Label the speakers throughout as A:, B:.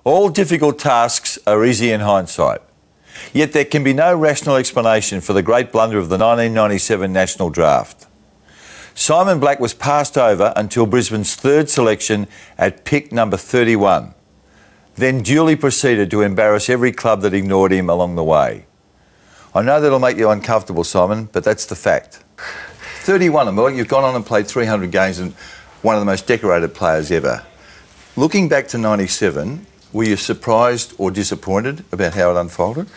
A: All difficult tasks are easy in hindsight. Yet there can be no rational explanation for the great blunder of the 1997 National Draft. Simon Black was passed over until Brisbane's third selection at pick number 31, then duly proceeded to embarrass every club that ignored him along the way. I know that'll make you uncomfortable, Simon, but that's the fact. 31, and you've gone on and played 300 games and one of the most decorated players ever. Looking back to 97, were you surprised or disappointed about how it unfolded?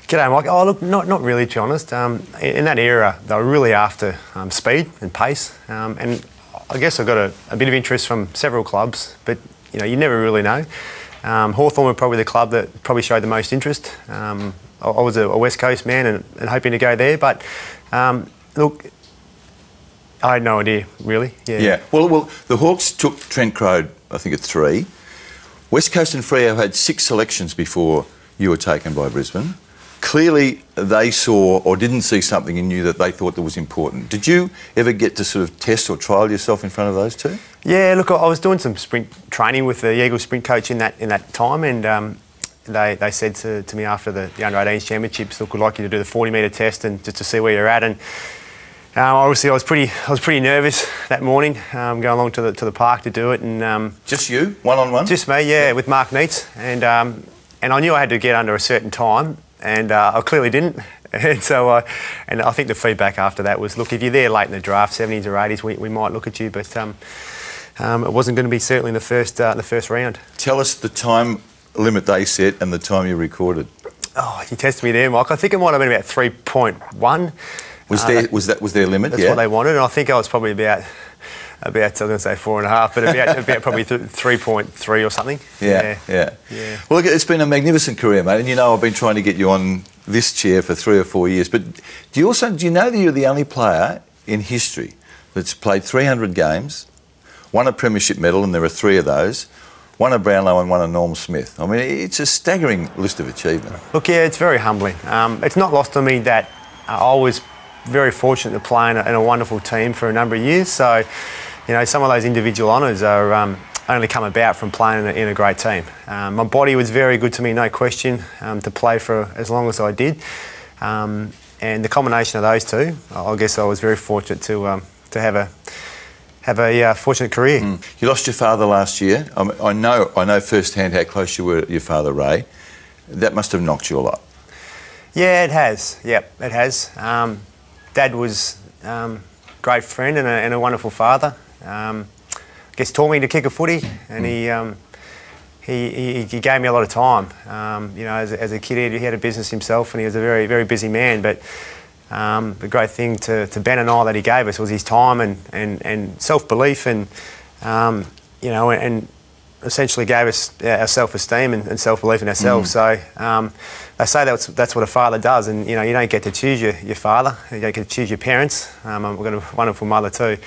B: G'day, Mike. Oh, look, not really, to be honest. In that era, they were really after speed and pace, and I guess I got a bit of interest from several clubs, but you never really know. Hawthorn were probably the club that probably showed the most interest. I was a West Coast man and hoping to go there, but look, I had no idea, really.
A: Yeah. Well, the Hawks took Trent Crowe, I think, at 3. West Coast and Freo had 6 selections before you were taken by Brisbane. Clearly, they saw or didn't see something in you that they thought that was important. Did you ever get to sort of test or trial yourself in front of those two?
B: Yeah, look, I was doing some sprint training with the Eagles sprint coach in that time, and they said to me after the under-18s championships, look, we'd like you to do the 40-metre test and just to see where you're at. And obviously, I was pretty nervous that morning, going along to the park to do it, and
A: just you, one-on-one?
B: Just me, yeah, with Mark Neitz, and I knew I had to get under a certain time, and I clearly didn't. And so, and I think the feedback after that was, look, if you're there late in the draft, 70s or 80s, we might look at you, but it wasn't going to be certainly in the first round. Tell
A: us the time limit they set and the time you recorded.
B: Oh, you tested me there, Mike. I think it might have been about 3.1.
A: Was their limit?
B: That's what they wanted, and I think I was probably about I was going to say 4.5, but about probably 3.3 or something.
A: Yeah. Well, look, it's been a magnificent career, mate, and I've been trying to get you on this chair for 3 or 4 years. But do you know that you're the only player in history that's played 300 games, won a premiership medal, and there are 3 of those, won a Brownlow and won a Norm Smith? I mean, it's a staggering list of achievement.
B: Look, yeah, it's very humbling. It's not lost on me that I was very fortunate to play in a wonderful team for a number of years. So, some of those individual honours are only come about from playing in a great team. My body was very good to me, no question, to play for as long as I did. And the combination of those two, I guess I was very fortunate to have a fortunate career.
A: You lost your father last year. I know firsthand how close you were to your father, Ray. That must have knocked you a lot.
B: Yeah, it has. Yep, it has. Dad was a great friend and a wonderful father. I guess taught me to kick a footy, and he gave me a lot of time. As a kid, he had a business himself, and he was a very, very busy man. But the great thing to Ben and I that he gave us was his time and self-belief, and and essentially gave us our self-esteem and self-belief in ourselves. So they say that's what a father does, and you don't get to choose your father, you don't get to choose your parents. I've got a wonderful mother too,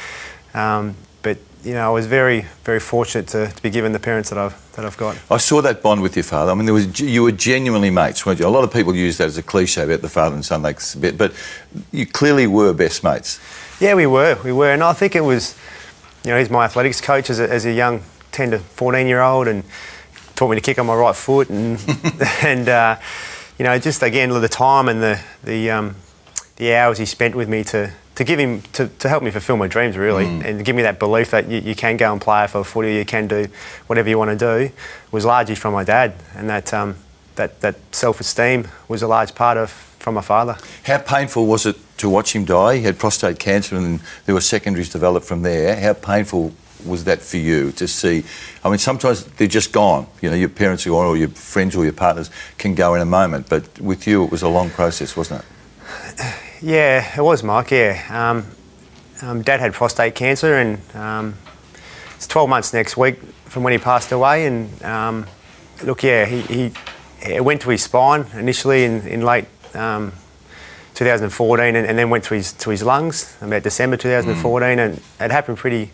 B: but I was very, very fortunate to be given the parents that I've got.
A: I saw that bond with your father. I mean, you were genuinely mates, weren't you? A lot of people use that as a cliche about the father and son, but you clearly were best mates. Yeah, we were,
B: and I think it was, he's my athletics coach as a young 10 to 14-year-old, and taught me to kick on my right foot, and just again the time and the hours he spent with me to give him to help me fulfil my dreams, really, and give me that belief that you can go and play for footy, you can do whatever you want to do, was largely from my dad, and that self-esteem was a large part of from my father.
A: How painful was it to watch him die? He had prostate cancer, and there were secondaries developed from there. How painful was that for you to see? I mean, sometimes they're just gone. Your parents are gone, or your friends or your partners can go in a moment. But with you, it was a long process, wasn't it?
B: Yeah, it was, Mike. Yeah, Dad had prostate cancer, and it's 12 months next week from when he passed away. And look, yeah, he went to his spine initially in late 2014, and then went to his lungs about December 2014, and it happened pretty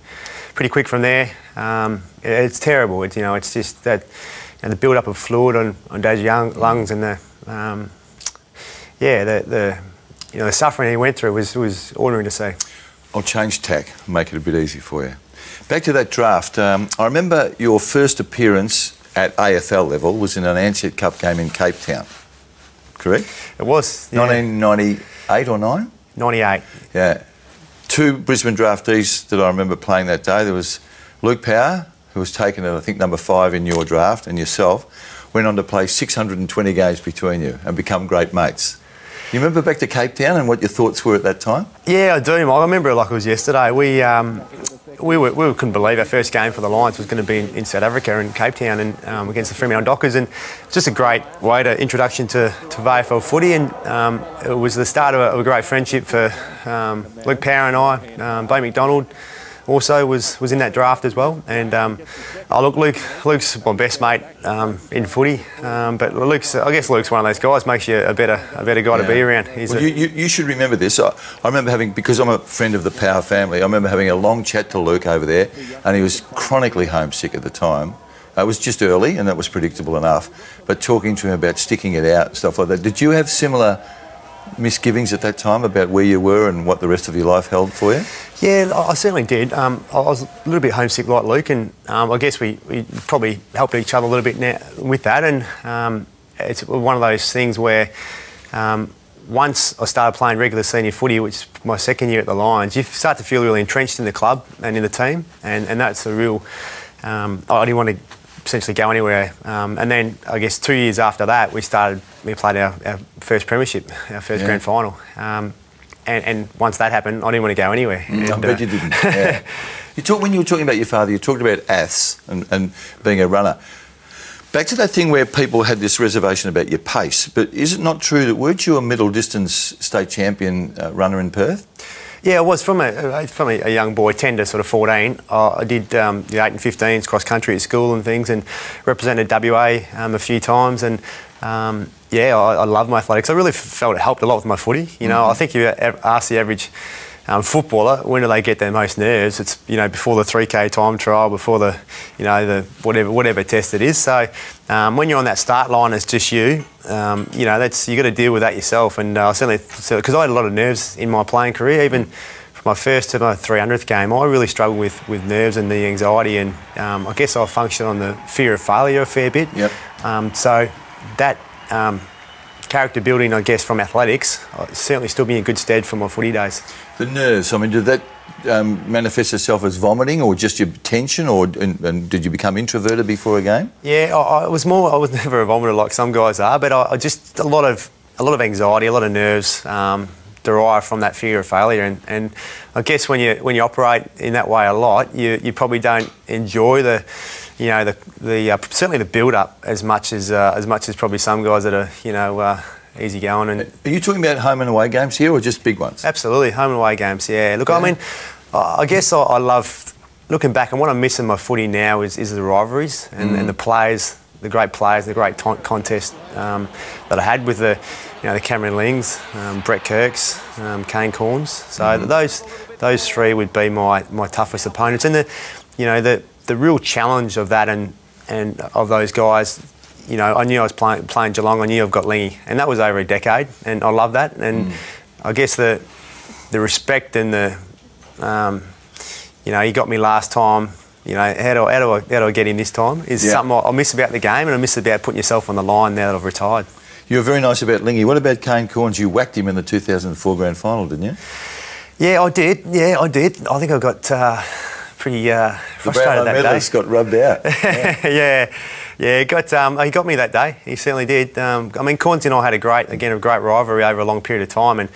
B: quick from there. It's terrible. It's just that the build-up of fluid on Dad's lungs, and the suffering he went through was ordinary to see.
A: I'll change tack, make it a bit easy for you. Back to that draft. I remember your first appearance at AFL level was in an Ansett Cup game in Cape Town, correct?
B: It was. Yeah.
A: 1998 or 9?
B: 98.
A: Yeah. 2 Brisbane draftees that I remember playing that day. There was Luke Power, who was taken at, I think, number 5 in your draft, and yourself went on to play 620 games between you and become great mates. You remember back to Cape Town and what your thoughts were at that time?
B: Yeah, I do. I remember it like it was yesterday. We couldn't believe our first game for the Lions was going to be in South Africa in Cape Town and against the Fremantle Dockers, and just a great way to introduction to AFL footy, and it was the start of a great friendship for Luke Power and I. Blake McDonald also was in that draft as well, and Luke's my best mate in footy, but I guess Luke's one of those guys, makes you a better guy to be around.
A: Well, you should remember this. I remember because I'm a friend of the Power family, I remember having a long chat to Luke over there, and he was chronically homesick at the time. It was just early, and that was predictable enough, but talking to him about sticking it out, stuff like that. Did you have similar misgivings at that time about where you were and what the rest of your life held for you?
B: Yeah, I certainly did. I was a little bit homesick like Luke, and I guess we probably helped each other a little bit now with that, and it's one of those things where once I started playing regular senior footy, which is my second year at the Lions, you start to feel really entrenched in the club and in the team, and that's a real... I didn't want to essentially go anywhere, and then I guess 2 years after that we played our first premiership, our first grand final, and once that happened I didn't want to go anywhere.
A: I bet you didn't. Yeah. When you were talking about your father, you talked about aths and being a runner. Back to that thing where people had this reservation about your pace, but is it not true that weren't you a middle distance state champion runner in Perth?
B: Yeah, I was from a young boy, 10 to sort of 14. I did the 8 and 15s cross country at school and things, and represented WA a few times. And I love my athletics. I really felt it helped a lot with my footy. You know, I think you ask the average footballer, when do they get their most nerves? It's before the 3K time trial, before the whatever test it is. So when you're on that start line, it's just you. You got to deal with that yourself. And certainly, because I had a lot of nerves in my playing career, even from my first to my 300th game, I really struggled with nerves and the anxiety. And I guess I functioned on the fear of failure a fair bit.
A: Yep.
B: So that character building, I guess, from athletics, certainly stood me in good stead for my footy days.
A: The nerves, I mean, did that manifest itself as vomiting or just your tension, and did you become introverted before a game? Yeah,
B: I was never a vomiter like some guys are, but I just a lot of anxiety, a lot of nerves derive from that fear of failure, and I guess when you operate in that way a lot, you probably don't enjoy certainly the build up as much as probably some guys that are easy going. And
A: are you talking about home and away games here, or just big ones?
B: Absolutely, home and away games. Yeah. Look, I mean, I guess I love looking back, and what I'm missing my footy now is the rivalries and the players, the great players, the great contest that I had with the Cameron Lings, Brett Kirks, Kane Corns. So those three would be my toughest opponents, and the real challenge of that and of those guys. I knew I was playing Geelong. I knew I've got Lingy, and that was over a decade, and I love that. And I guess the respect and he got me last time. How do I get him this time? Is something I miss about the game, and I miss about putting yourself on the line now that I've retired.
A: You were very nice about Lingy. What about Kane Corns? You whacked him in the 2004 grand final, didn't you?
B: Yeah, I did. I think I got pretty frustrated that day.
A: Got rubbed out.
B: Yeah, he got me that day. He certainly did. I mean, Corns and I had a great rivalry over a long period of time, and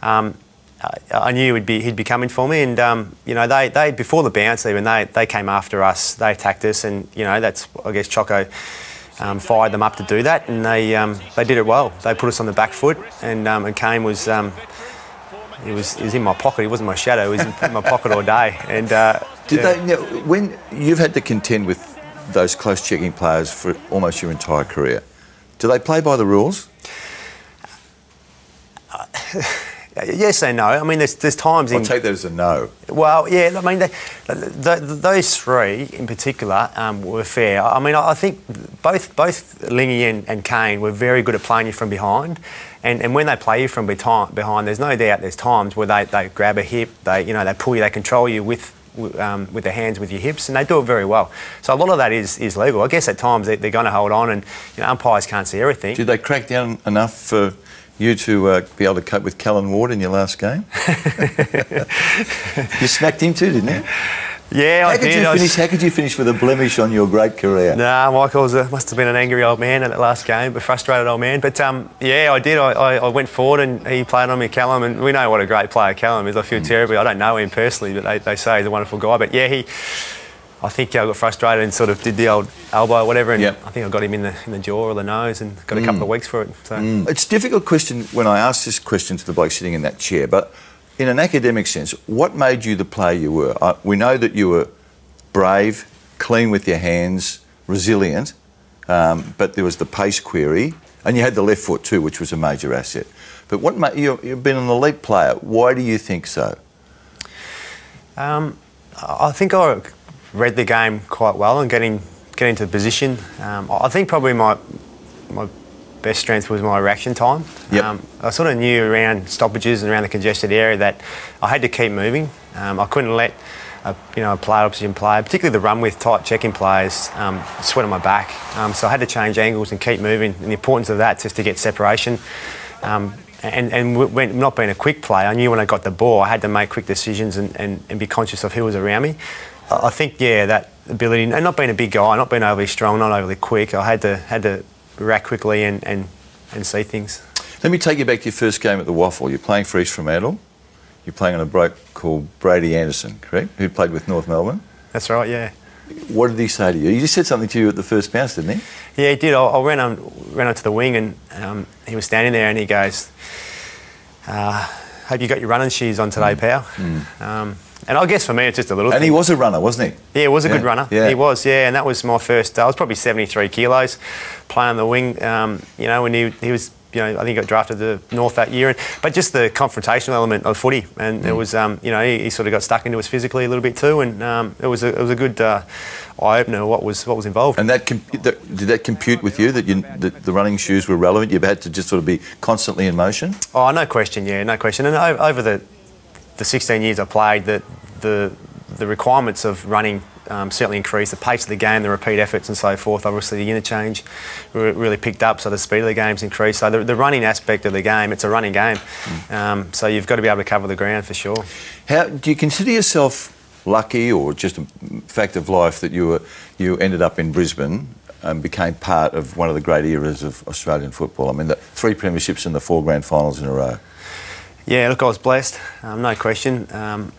B: I knew he'd be coming for me. And they before the bounce even they came after us. They attacked us, and that's, I guess, Choco fired them up to do that, and they did it well. They put us on the back foot, and Kane was. He was in my pocket. He wasn't my shadow. He was in my pocket all day. And
A: when you've had to contend with those close checking players for almost your entire career, do they play by the rules?
B: Yes and no. I mean, there's times
A: I'll take that as a no.
B: Well, yeah. I mean, those three in particular were fair. I mean, I think both Lingy and Kane were very good at playing you from behind, and when they play you from behind, there's no doubt there's times where they grab a hip, they pull you, they control you with with the hands, with your hips, and they do it very well. So a lot of that is legal. I guess at times they're going to hold on, and umpires can't see everything.
A: Did they crack down enough for you to be able to cope with Callan Ward in your last game? You smacked him too, didn't you?
B: Yeah, I did.
A: How could you finish with a blemish on your great career?
B: Nah, Michael must have been an angry old man at that last game, a frustrated old man. But yeah, I did. I went forward and he played on me, Callum, and we know what a great player Callum is. I feel terribly. I don't know him personally, but they say he's a wonderful guy. But yeah, I think I got frustrated and sort of did the old elbow or whatever, and I think I got him in the jaw or the nose and got a couple of weeks for it. So.
A: It's a difficult question when I ask this question to the bloke sitting in that chair, but in an academic sense, what made you the player you were? We know that you were brave, clean with your hands, resilient, but there was the pace query, and you had the left foot too, which was a major asset. But you've been an elite player. Why do you think so?
B: I think I read the game quite well and getting into the position. I think probably my best strength was my reaction time.
A: Yep.
B: I sort of knew around stoppages and around the congested area that I had to keep moving. I couldn't let a player, opposition player, particularly the run with tight checking players, sweat on my back. So I had to change angles and keep moving. And the importance of that just to get separation. And when not being a quick player, I knew when I got the ball, I had to make quick decisions and be conscious of who was around me. I think, yeah, that ability, and not being a big guy, not being overly strong, not overly quick, I had to react quickly and see things.
A: Let me take you back to your first game at the Waffle. You're playing for East Fremantle. You're playing on a bloke called Brady Anderson, correct? Who played with North Melbourne.
B: That's right, yeah.
A: What did he say to you? He just said something to you at the first bounce, didn't he?
B: Yeah, he did. I ran onto the wing and he was standing there and he goes, hope you got your running shoes on today, pal. And I guess for me it's just a little thing.
A: And he was a runner, wasn't he?
B: Yeah, he was a good runner.
A: Yeah.
B: He was, yeah. And that was my first, I was probably 73 kilos playing on the wing, when he was, I think he got drafted to North that year. But just the confrontational element of footy. And it was, he sort of got stuck into us physically a little bit too. And it was a good eye-opener of what was involved.
A: And did that compute with you, that the running shoes were relevant? You had to just sort of be constantly in motion?
B: Oh, no question, yeah, no question. And over the 16 years I played, the requirements of running certainly increased. The pace of the game, the repeat efforts and so forth. Obviously the interchange really picked up, so the speed of the game's increased. So the running aspect of the game, it's a running game. So you've got to be able to cover the ground for sure.
A: How do you consider yourself lucky, or just a fact of life, that you ended up in Brisbane and became part of one of the great eras of Australian football? I mean, the 3 premierships and the 4 grand finals in a row.
B: Yeah, look, I was blessed, no question.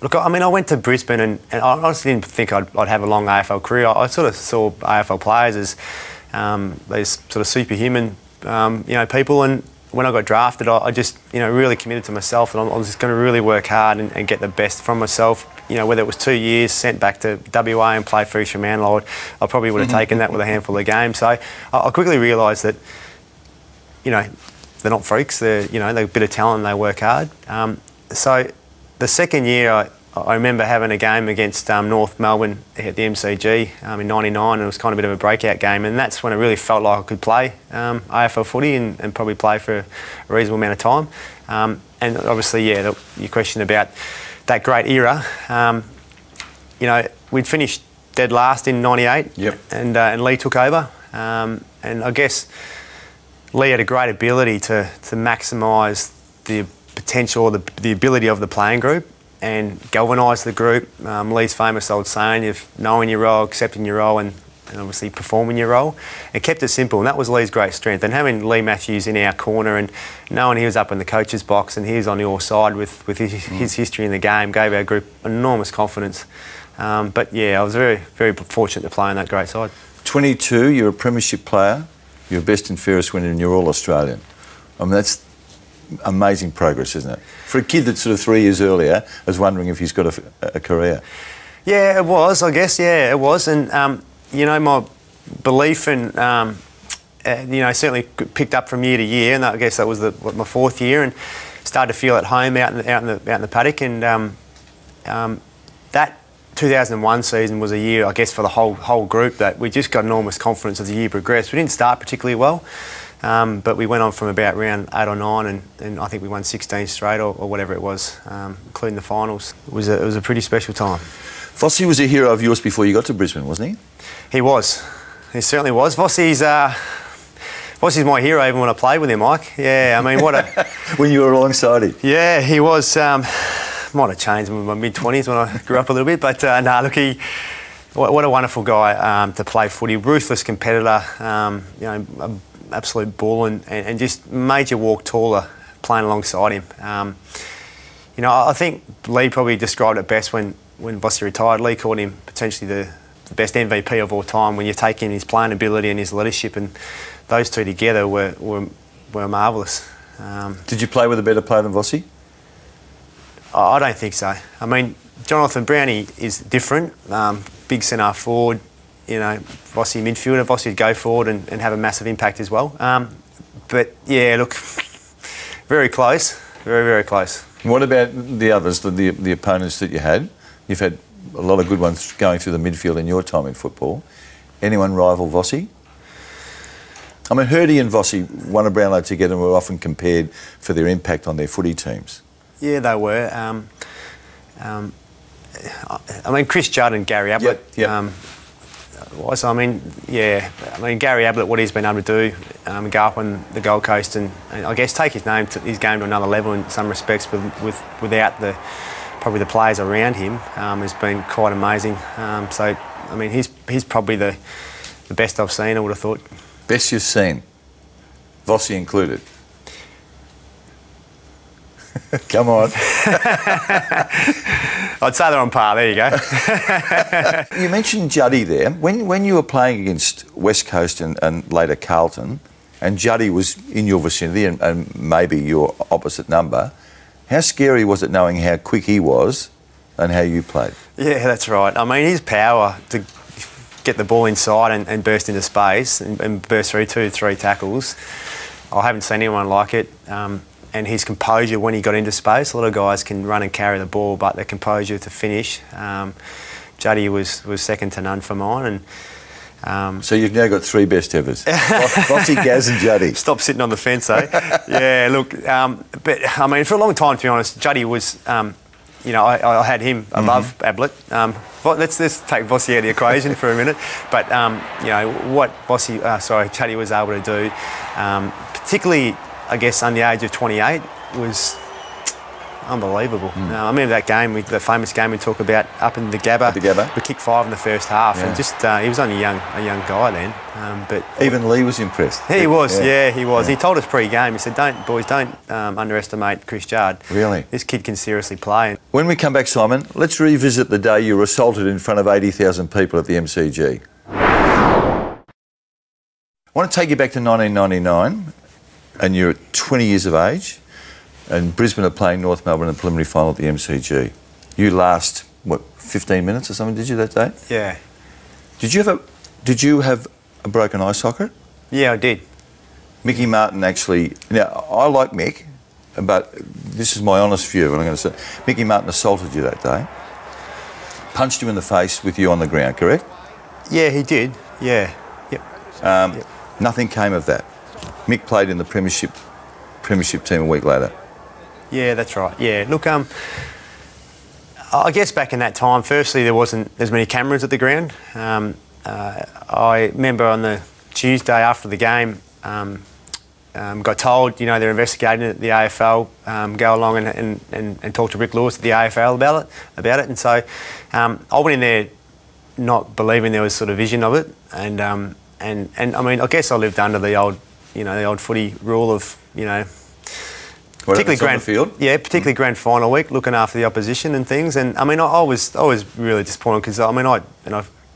B: Look, I mean, I went to Brisbane and I honestly didn't think I'd have a long AFL career. I sort of saw AFL players as these sort of superhuman, people. And when I got drafted, I just, really committed to myself, and I was just going to really work hard and get the best from myself. Whether it was 2 years, sent back to WA and played for East Fremantle, I probably would have taken that with a handful of games. So I quickly realised that, they're not freaks. They're a bit of talent and they work hard. So the second year, I remember having a game against North Melbourne at the MCG in '99, and it was kind of a bit of a breakout game, and that's when I really felt like I could play AFL footy and probably play for a reasonable amount of time. And obviously, yeah, your question about that great era, we'd finished dead last in '98,
A: yep.
B: and Lee took over, and I guess Lee had a great ability to maximise the potential, or the ability of the playing group and galvanise the group. Lee's famous old saying of knowing your role, accepting your role and obviously performing your role. It kept it simple, and that was Lee's great strength. And having Lee Matthews in our corner and knowing he was up in the coach's box and he was on your side with his history in the game gave our group enormous confidence. But yeah, I was very, very fortunate to play on that great side.
A: 22, you're a premiership player. You're best and fairest winner and you're all-Australian. I mean, that's amazing progress, isn't it? For a kid that sort of 3 years earlier was wondering if he's got a career.
B: Yeah, it was, I guess, yeah, it was. And, my belief in, certainly picked up from year to year, and I guess that was my 4th year, and started to feel at home out in the paddock. And that 2001 season was a year, I guess, for the whole group that we just got enormous confidence as the year progressed. We didn't start particularly well, but we went on from about round 8 or 9, and I think we won 16 straight or whatever it was, including the finals. It was a pretty special time.
A: Vossi was a hero of yours before you got to Brisbane, wasn't he?
B: He was. He certainly was. Vossi's my hero even when I played with him, Mike. Yeah, I mean, what a...
A: When you were alongside him?
B: Yeah, he was... might have changed in my mid-20s when I grew up a little bit, but look, what a wonderful guy to play footy. Ruthless competitor, an absolute bull and just made you walk taller playing alongside him. I think Lee probably described it best when Vossi retired. Lee called him potentially the best MVP of all time when you take in his playing ability and his leadership, and those two together were marvellous.
A: Did you play with a better player than Vossi?
B: I don't think so. I mean, Jonathan Brownie is different. Big centre forward, Vossi midfielder. Vossi would go forward and have a massive impact as well. But yeah, look, very close, very, very close.
A: What about the others, the opponents that you had? You've had a lot of good ones going through the midfield in your time in football. Anyone rival Vossi? I mean, Hurdy and Vossi won a Brownlow together and were often compared for their impact on their footy teams.
B: Yeah, they were. I mean, Chris Judd and Gary Ablett.
A: Yep.
B: I mean, Gary Ablett, what he's been able to do, go up on the Gold Coast and I guess take his game to another level in some respects, without probably the players around him, has been quite amazing. So, I mean, he's probably the best I've seen, I would have thought.
A: Best you've seen, Vossi included. Come on.
B: I'd say they're on par. There you go.
A: You mentioned Juddy there. When you were playing against West Coast and later Carlton, and Juddy was in your vicinity and maybe your opposite number, how scary was it knowing how quick he was and how you played? Yeah,
B: that's right. I mean, his power to get the ball inside and burst into space and burst through 2-3 tackles, I haven't seen anyone like it. And his composure when he got into space. A lot of guys can run and carry the ball, but their composure to finish, Juddy was second to none for mine. And
A: so you've now got 3 best evers: Vossi, Gaz, and Juddy.
B: Stop sitting on the fence, eh? Yeah, look, but I mean, for a long time, to be honest, Juddy was, I had him above Ablett. Let's take Vossi out of the equation for a minute. But what Juddy was able to do, particularly, I guess, under the age of 28, was unbelievable. I remember that game, the famous game we talk about up in the Gabba. We kicked 5 in the first half, and just he was only a young guy then. But
A: even Lee was impressed.
B: He was, yeah, he was. Yeah. He told us pre-game. He said, "Don't underestimate Chris Judd.
A: Really,
B: this kid can seriously play."
A: When we come back, Simon, let's revisit the day you were assaulted in front of 80,000 people at the MCG. I want to take you back to 1999. And you're 20 years of age, and Brisbane are playing North Melbourne in the preliminary final at the MCG. You last, 15 minutes or something, did you, that day?
B: Yeah.
A: Did you have a broken eye socket?
B: Yeah, I did.
A: Mickey Martin actually... Now, I like Mick, but this is my honest view, and I'm going to say, Mickey Martin assaulted you that day, punched you in the face with you on the ground, correct?
B: Yeah, he did. Yeah. Yep.
A: Nothing came of that. Mick played in the premiership team a week later.
B: Yeah, that's right. Yeah, look, I guess back in that time, firstly, there wasn't as many cameras at the ground. I remember on the Tuesday after the game, got told, they're investigating it at the AFL, go along and talk to Rick Lewis at the AFL about it. And so I went in there not believing there was sort of vision of it, and I mean, I guess I lived under the old footy rule of, particularly grand final week, looking after the opposition and things. And I mean, I was really disappointed because I mean, I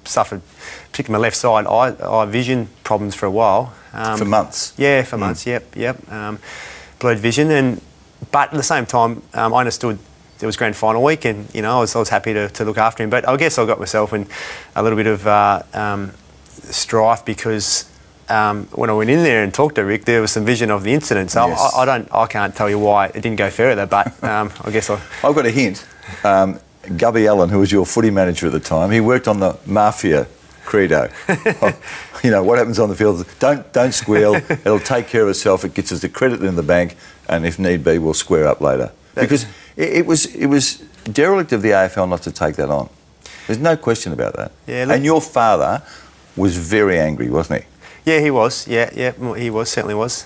B: suffered, particularly my left side eye vision problems for a while.
A: For months.
B: Yeah, for months. Yep. Blurred vision, but at the same time, I understood it was grand final week, and I was happy to look after him. But I guess I got myself in a little bit of strife because. When I went in there and talked to Rick, there was some vision of the incident. So yes. I can't tell you why it didn't go further, but I guess
A: I've got a hint. Gubby Allen, who was your footy manager at the time, he worked on the mafia credo. What happens on the field? Don't squeal. It'll take care of itself. It gets us the credit in the bank, and if need be, we'll square up later. Because it was derelict of the AFL not to take that on. There's no question about that.
B: Yeah, look,
A: and your father was very angry, wasn't he?
B: Yeah, he was. Yeah, well, he was, certainly was.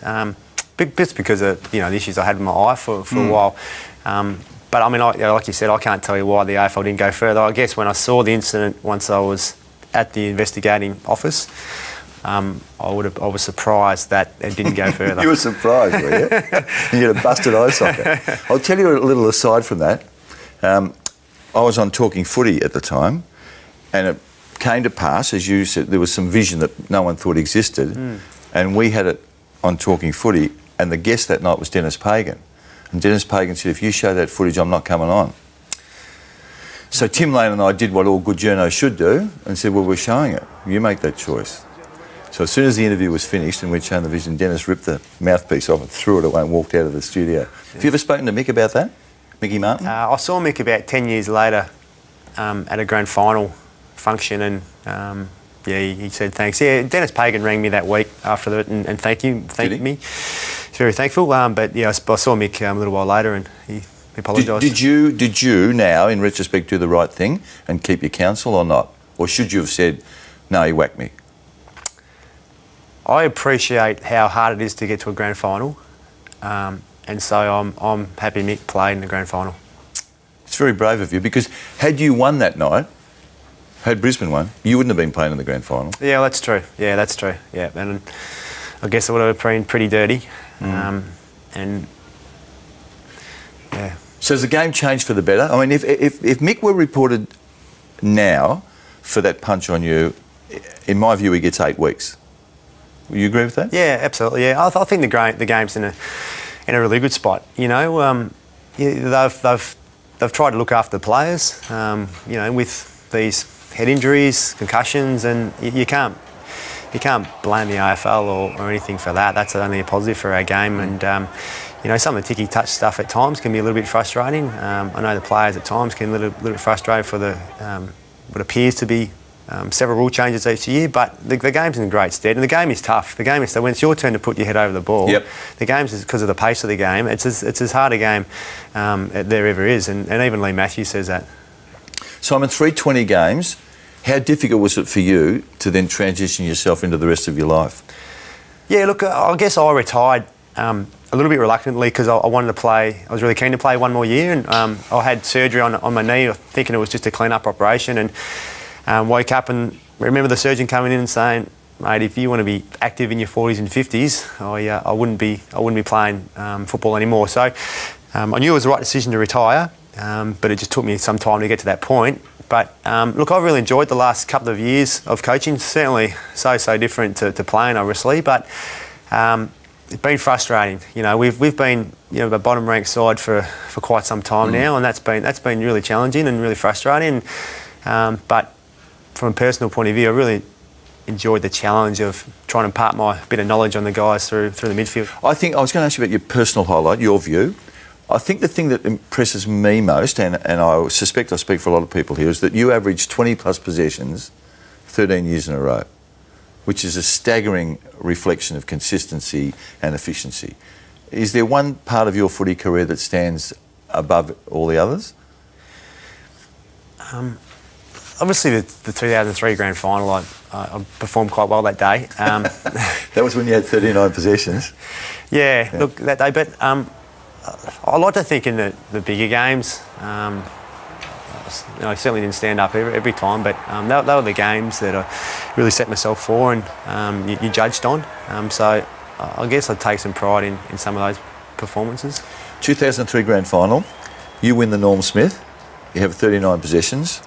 B: Bits because of the issues I had with my eye for a while. But I mean, like you said, I can't tell you why the AFL didn't go further. I guess when I saw the incident once I was at the investigating office, I was surprised that it didn't go further.
A: You were surprised, were you? You had a busted eye socket. I'll tell you a little aside from that. I was on Talking Footy at the time, and it came to pass, as you said, there was some vision that no one thought existed, and we had it on Talking Footy, and the guest that night was Dennis Pagan. And Dennis Pagan said, if you show that footage, I'm not coming on. So Tim Lane and I did what all good journos should do and said, well, we're showing it. You make that choice. So as soon as the interview was finished and we'd shown the vision, Dennis ripped the mouthpiece off and threw it away and walked out of the studio. Have you ever spoken to Mick about that? Mickey Martin?
B: I saw Mick about 10 years later at a grand final function, and he said thanks. Yeah, Dennis Pagan rang me that week after it and thanked me. He's very thankful. But yeah, I saw Mick a little while later, and he apologised.
A: Did you now, in retrospect, do the right thing and keep your counsel or not? Or should you have said, no, he whacked me?
B: I appreciate how hard it is to get to a grand final, and so I'm happy Mick played in the grand final.
A: It's very brave of you, because had you won that night, had Brisbane won, you wouldn't have been playing in the grand final.
B: Yeah, that's true. Yeah, that's true. Yeah, and I guess it would have been pretty dirty. And yeah.
A: So has the game changed for the better? I mean, if Mick were reported now for that punch on you, in my view, he gets 8 weeks. Will you agree with that?
B: Yeah, absolutely. Yeah, I think the game's in a really good spot. They've tried to look after the players. With these head injuries, concussions, and you can't blame the AFL or anything for that. That's only a positive for our game. And some of the ticky-touch stuff at times can be a little bit frustrating. I know the players at times can be a little bit frustrated for the what appears to be several rule changes each year, but the game's in great stead, and the game is tough. The game is, when it's your turn to put your head over the ball, the game's, because of the pace of the game, it's as hard a game there ever is, and even Lee Matthews says that.
A: Simon, 320 games, how difficult was it for you to then transition yourself into the rest of your life?
B: Yeah, look, I guess I retired a little bit reluctantly because I wanted to play. I was really keen to play one more year, and I had surgery on my knee, thinking it was just a clean-up operation, and woke up and remember the surgeon coming in and saying, mate, if you want to be active in your 40s and 50s, I wouldn't be playing football anymore. So I knew it was the right decision to retire, but it just took me some time to get to that point. But look, I've really enjoyed the last couple of years of coaching. Certainly so different to playing, obviously, but it's been frustrating. We've been a bottom ranked side for quite some time now, and that's been really challenging and really frustrating. But from a personal point of view, I really enjoyed the challenge of trying to impart my bit of knowledge on the guys through the midfield.
A: I think I was going to ask you about your personal highlight, your view. I think the thing that impresses me most, and I suspect I speak for a lot of people here, is that you average 20 plus possessions 13 years in a row, which is a staggering reflection of consistency and efficiency. Is there one part of your footy career that stands above all the others?
B: Obviously, the 2003 grand final, I performed quite well that day.
A: That was when you had 39 possessions.
B: Yeah, look, that day. But I like to think in the bigger games, I certainly didn't stand up every time, but they were the games that I really set myself for and you judged on. So I guess I'd take some pride in some of those performances. 2003
A: grand final, you win the Norm Smith, you have 39 possessions.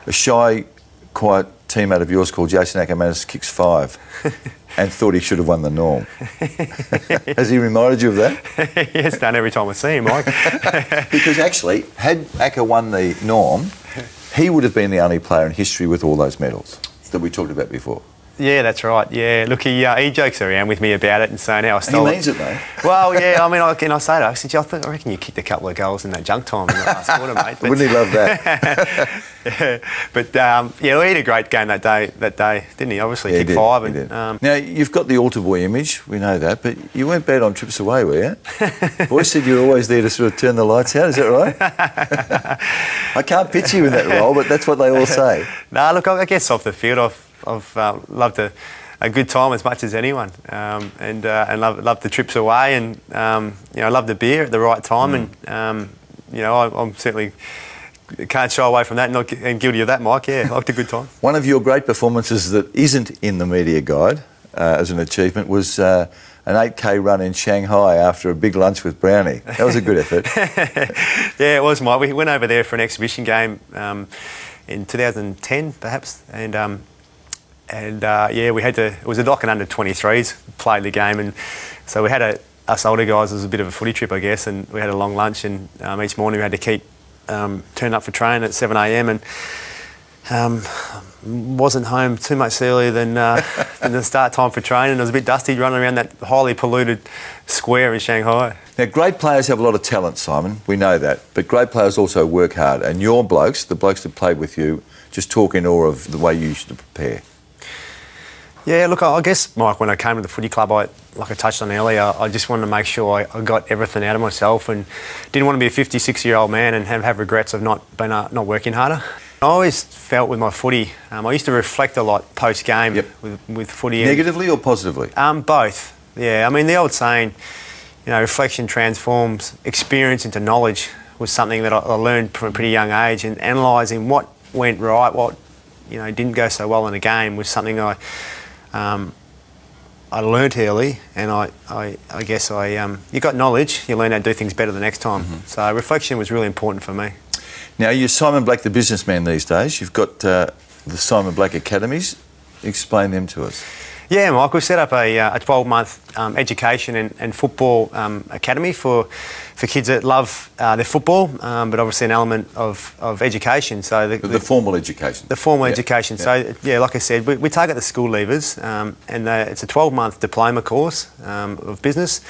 A: A shy, quiet teammate of yours called Jason Ackermanis kicks 5 and thought he should have won the Norm. Has he reminded you of that?
B: He has done every time I see him, Mike.
A: Because actually, had Acker won the Norm, he would have been the only player in history with all those medals that we talked about before.
B: Yeah, that's right. Yeah, look, he jokes around with me about it and saying how I stole it.
A: He means it, though.
B: Well, yeah, I mean, I say to him, I said, I reckon you kicked a couple of goals in that junk time in the last quarter, mate. But,
A: Wouldn't he love that?
B: yeah, but yeah, he had a great game that day, didn't he? Obviously, kicked 5.
A: He
B: And,
A: did. Now, you've got the altar boy image, we know that, but you weren't bad on trips away, were you? Boys said you were always there to sort of turn the lights out, is that right? I can't picture you in that role, but that's what they all say.
B: No, look, I guess off the field, I've loved a good time as much as anyone, and love the trips away, and you know, love the beer at the right time, and you know, I'm certainly can't shy away from that, and guilty of that, Mike. Yeah, I liked a good time.
A: One of your great performances that isn't in the media guide as an achievement was an 8K run in Shanghai after a big lunch with Brownie. That was a good effort.
B: Yeah, it was, Mike. We went over there for an exhibition game in 2010, perhaps, and yeah, we had to. It was a dock and under 23s played the game, and so we had us older guys. It was a bit of a footy trip, I guess, and we had a long lunch, and each morning we had to keep turn up for training at 7 a.m. and wasn't home too much earlier than the start time for training. It was a bit dusty running around that highly polluted square in Shanghai.
A: Now, great players have a lot of talent, Simon. We know that, but great players also work hard. And your blokes, the blokes that played with you, just talk in awe of the way you used to prepare.
B: Yeah, look, I guess, Mike, when I came to the footy club, like I touched on earlier, I just wanted to make sure I got everything out of myself and didn't want to be a 56-year-old man and have regrets of not working harder. I always felt with my footy, I used to reflect a lot post-game with footy.
A: Negatively or positively?
B: Both, yeah. I mean, the old saying, you know, reflection transforms experience into knowledge was something that I learned from a pretty young age, and analysing what went right, what, you know, didn't go so well in a game was something I learnt early, and I guess you got knowledge, you learn how to do things better the next time. So reflection was really important for me.
A: Now, you're Simon Black, the businessman these days. You've got the Simon Black Academies. Explain them to us. Yeah,
B: Mike, we've set up a 12-month education and football academy for kids that love their football, but obviously an element of education. So the formal education. The formal education. So, yeah, like I said, we target the school leavers, and it's a 12-month diploma course of business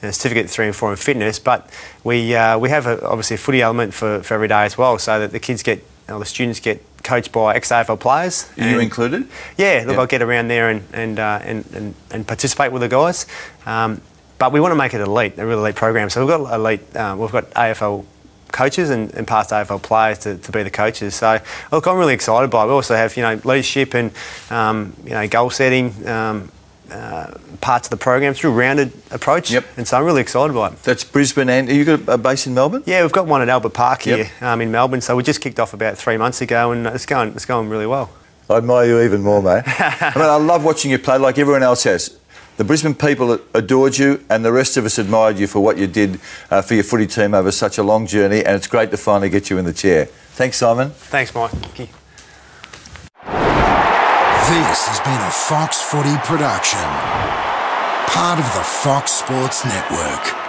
B: and a certificate 3 and 4 in fitness, but we have obviously a footy element for every day as well, so that the kids get, the students get coached by ex-AFL players.
A: Are you included?
B: Yeah, look, I'll get around there and participate with the guys. But we want to make it elite, a really elite program. So we've got elite, we've got AFL coaches and past AFL players to be the coaches. So look, I'm really excited by it. We also have, you know, leadership and you know, goal setting parts of the program through a rounded approach. And so I'm really excited by it. That's Brisbane, and you got a base in Melbourne? Yeah, we've got one at Albert Park here in Melbourne. So we just kicked off about 3 months ago, and it's going really well. I admire you even more, mate. I mean, I love watching you play like everyone else has. The Brisbane people adored you, and the rest of us admired you for what you did for your footy team over such a long journey, and it's great to finally get you in the chair. Thanks, Simon. Thanks, Mike. Thank you.
C: This has been a Fox Footy production, part of the Fox Sports Network.